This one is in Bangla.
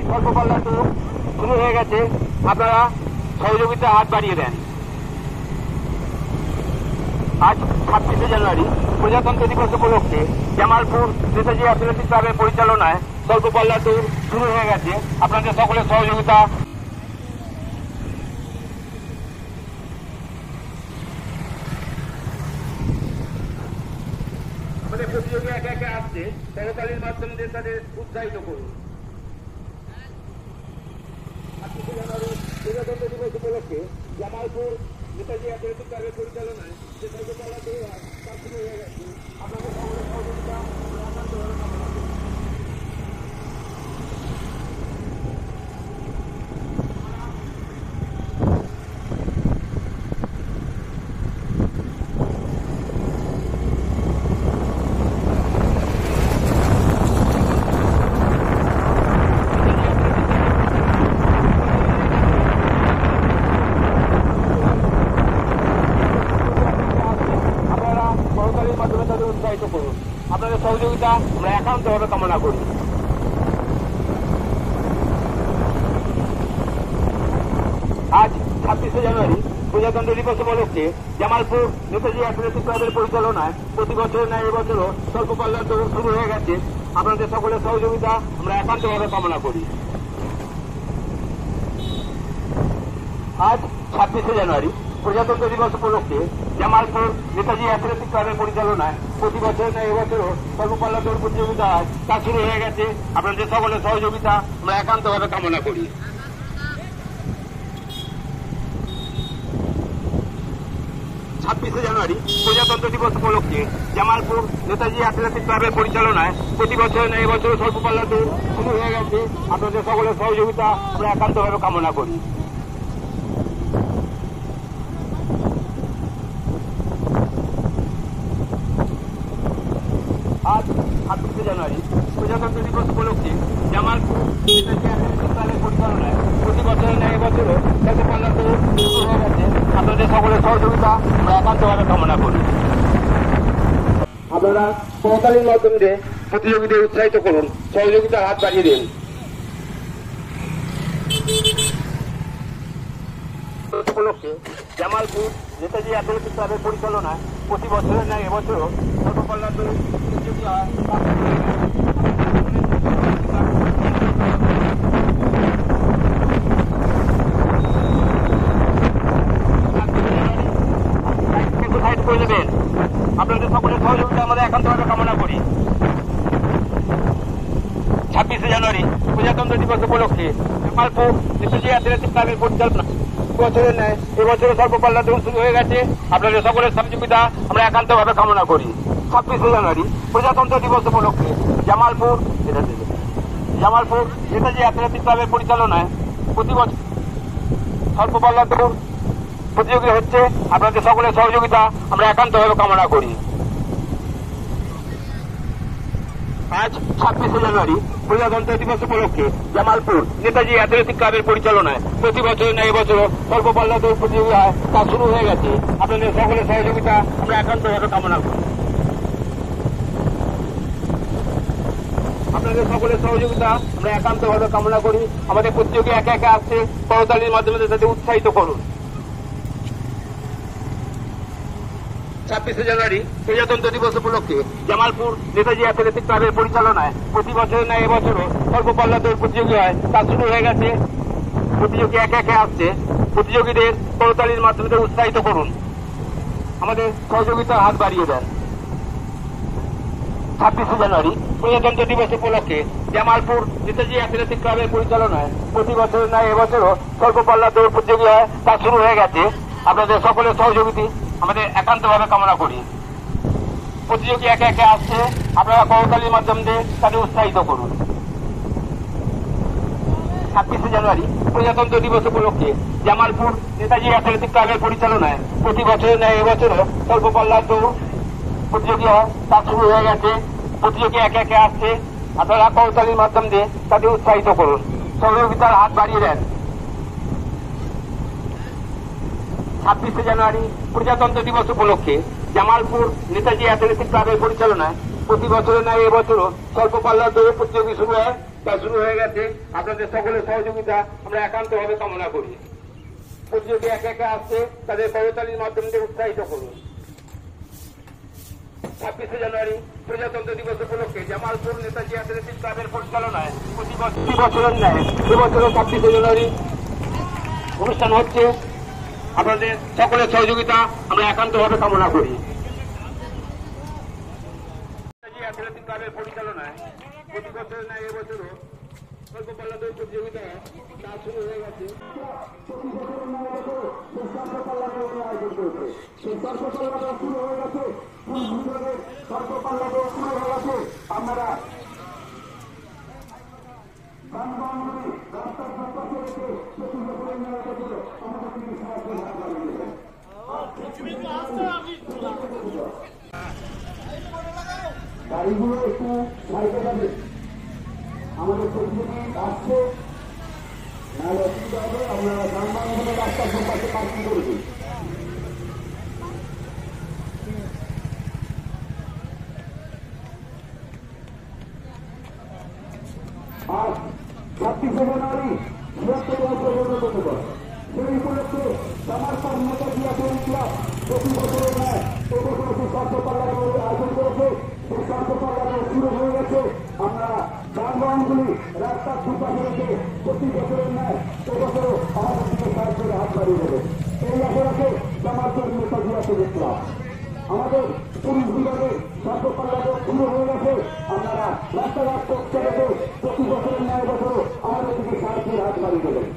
স্বল্প পাল্লা দৌড় শুরু হয়ে গেছে, আপনারা সহযোগিতা হাত বাড়িয়ে দেন। আজ 26শে জানুয়ারি প্রজাতন্ত্র দিবস উপলক্ষে জামালপুর নেতাজি অ্যাথলেটিক ক্লাবের পরিচালনায় স্বল্প পাল্লা দৌড় শুরু হয়ে গেছে, আপনাদের সকলের সহযোগিতা। আমাদের প্রতিযোগী একে একে আসছে, করতালির মাধ্যমে তাদের উৎসাহিত করুন। 26শে জানুয়ারি প্রজাতন্ত্র দিবস উপলক্ষে জামালপুর নেতাজি অ্যাথলেটিক ক্লাবের পরিচালনায় যে স্বল্প পাল্লা দৌড় হয় তা শুরু হয়ে গেছে, আপনাদের সকলের সহযোগিতা একান্তভাবে কামনা করি। উৎসাহিত করুন, আপনাদের সহযোগিতা আমরা একান্তভাবে কামনা করি। আজ 26শে জানুয়ারি প্রজাতন্ত্র দিবস উপলক্ষে জামালপুর নেতাজি অ্যাথলেটিক ক্লাবের পরিচালনায় প্রতি বছরের ন্যায় এবছরও স্বল্প পাল্লার দৌড় শুরু হয়ে গেছে, আপনাদের সকলের সহযোগিতা আমরা একান্তভাবে কামনা করি। আজ 26শে জানুয়ারি প্রজাতন্ত্র দিবস উপলক্ষে জামালপুর নেতাজি অ্যাথলেটিক ক্লাবের পরিচালনায় প্রতি বছরের ন্যায় এবছরও স্বল্প পাল্লা দৌড় প্রতিযোগিতা হয় তা শুরু হয়ে গেছে, আপনাদের সকলের সহযোগিতা আমরা একান্তভাবে কামনা করি। 26শে জানুয়ারি প্রজাতন্ত্র দিবস উপলক্ষে জামালপুর নেতাজি অ্যাথলেটিক ক্লাবের পরিচালনায় প্রতি বছরের ন্যায় এবছরও স্বল্প পাল্লা দৌড় শুরু হয়ে গেছে, আপনাদের সকলের সহযোগিতা আমরা একান্তভাবে কামনা করি। আজ 26শে জানুয়ারি প্রজাতন্ত্র দিবস উপলক্ষে জামালপুর নেতাজি অ্যাথলেটিক ক্লাবের পরিচালনায় প্রতি বছরের ন্যায় এবছরও স্বল্প পাল্লা দৌড় শুরু হয়ে গেছে, আপনাদের সকলের সহযোগিতা আমরা একান্তভাবে কামনা করি। আপনারা করতালির মাধ্যমে প্রতিযোগীদের উৎসাহিত করুন, সহযোগিতার হাত বাড়িয়ে দিন। উপলক্ষে জামালপুর নেতাজি অ্যাথলেটিক ক্লাবের পরিচালনায় প্রতি বছরের ন্যায় এবছরও স্বল্প পাল্লা দৌড় প্রতিযোগী হয়। করে দেবেন, আপনাদের সকলের সহযোগিতা আমাদের একান্তভাবে কামনা করি। 26শে জানুয়ারি প্রজাতন্ত্র দিবস উপলক্ষে জামালপুর নেতাজি অ্যাথলেটিক ক্লাবের পরিচালনা বছরের ন্যায় এবছরও স্বল্প পাল্লা দৌড় শুরু হয়ে গেছে, আপনাদের সকলের সহযোগিতা আমরা একান্তভাবে কামনা করি। 26শে জানুয়ারি প্রজাতন্ত্র দিবস উপলক্ষে জামালপুর নেতাজি অ্যাথলেটিক ক্লাবের পরিচালনায় প্রতি বছর স্বল্প পাল্লা দৌড় প্রতিযোগিতা হচ্ছে, আপনাদের সকলের সহযোগিতা আমরা একান্তভাবে কামনা করি। আজ 26শে জানুয়ারি প্রজাতন্ত্র দিবস উপলক্ষে জামালপুর নেতাজি অ্যাথলেটিক ক্লাবের পরিচালনায় প্রতি বছরের ন্যায় এবছরও স্বল্প পাল্লা দৌড় প্রতিযোগিতা হয় তা শুরু হয়ে গেছে, আপনাদের সকলের সহযোগিতা আমরা একান্তভাবে কামনা করি। আপনাদের সকলের সহযোগিতা আমরা একান্তভাবে কামনা করি। আমাদের প্রতিযোগী একে একে আসছে, করতালির মাধ্যমে তাদের উৎসাহিত করুন। 26শে জানুয়ারি প্রজাতন্ত্র দিবস উপলক্ষে জামালপুর নেতাজি অ্যাথলেটিক ক্লাবের পরিচালনায় প্রতি বছরের ন্যায় এবছরও স্বল্প পাল্লা দৌড় প্রতিযোগী হয় তা শুরু হয়ে গেছে, প্রতিযোগী একে একে আসছে, প্রতিযোগীদের করতালির মাধ্যমে উৎসাহিত করুন, আমাদের সহযোগিতার হাত বাড়িয়ে দেন। 26শে জানুয়ারি প্রজাতন্ত্র দিবস উপলক্ষে জামালপুর নেতাজি অ্যাথলেটিক ক্লাবের পরিচালনায় প্রতি বছরের ন্যায় এবছরও স্বল্প পাল্লা দৌড় প্রতিযোগী হয় তা শুরু হয়ে গেছে, আপনাদের সকলের সহযোগিতা আমাদের একান্তভাবে কামনা করি। প্রতিযোগী একে একে আসছে, আপনারা করতালির মাধ্যমে তাদের উৎসাহিত করুন। 26শে জানুয়ারি প্রজাতন্ত্র দিবস উপলক্ষে জামালপুর নেতাজি অ্যাথলেটিক ক্লাবের পরিচালনায় প্রতি বছরের ন্যায় এবছরও স্বল্প পাল্লা দৌড় প্রতিযোগী হয় তা শুরু হয়ে গেছে, প্রতিযোগী একে একে আসছে, আপনারা করতালির মাধ্যমে তাদের উৎসাহিত করুন, সহযোগিতার হাত বাড়িয়ে দেন। 26শে জানুয়ারি প্রজাতন্ত্র দিবস উপলক্ষে জামালপুর নেতাজি অ্যাথলেটিক ক্লাবের পরিচালনায় প্রতি বছরের ন্যায় এবছরও স্বল্প পাল্লা দৌড় প্রতিযোগী শুরু হয় তা শুরু হয়ে গেছে। আপনাদের সকলের সহযোগিতা আমরা একান্তভাবে কামনা করি। প্রতিযোগী একে একে আসছে, তাদের করতালির মাধ্যমে উৎসাহিত করুন। 26শে জানুয়ারি প্রজাতন্ত্র দিবস উপলক্ষে জামালপুর নেতাজি অ্যাথলেটিক ক্লাবের পরিচালনায় প্রতি বছরের ন্যায় এবছরও 26শে জানুয়ারি অনুষ্ঠান হচ্ছে। আপনাদের সকলের সহযোগিতা আমরা একান্তভাবে কামনা করি। নেতাজি অ্যাথলেটিক ক্লাবের পরিচালনায় প্রতি বছরের ন্যায় এবছরও স্বল্প পাল্লা দৌড় প্রতিযোগিতা তা শুরু হয়ে গেছে। আপনারা গাড়িগুলো একটু সাইডে যাবে, আমাদের প্রতিযোগী আসছে, নাহলে অসুবিধা হবে। আপনারা যানবাহনগুলো রাস্তার পাশে পার্কিং করে দিন। আর 26শে জানুয়ারি 76তম প্রজাতন্ত্র দিবস, সেই উপলক্ষে জামালপুর নেতাজি অ্যাথলেটিক ক্লাব প্রতি বছরের ন্যায় এবছর সেই স্বাস্থ্যপাল্লা আয়োজন করেছে। সেই স্বাস্থ্যপাল্লা শুরু হয়ে গেছে। আমরা যানবাহনগুলি রাস্তার দুপাশে রেখে প্রতি বছরের ন্যায় এবছরও আমাদের দিকে সাহায্যের হাত বাড়িয়ে দেবে। এই আশা রাখে জামালপুর নেতাজি অ্যাথলেটিক ক্লাব। আমাদের পুলিশ বিভাগে স্বাস্থ্যপাল্লা শুরু হয়ে গেছে। আপনারা রাস্তাঘাট করতে রেখে প্রতি বছরের ন্যায় বছরও আমাদের দিকে সাহায্যের হাত বাড়িয়ে দেবেন।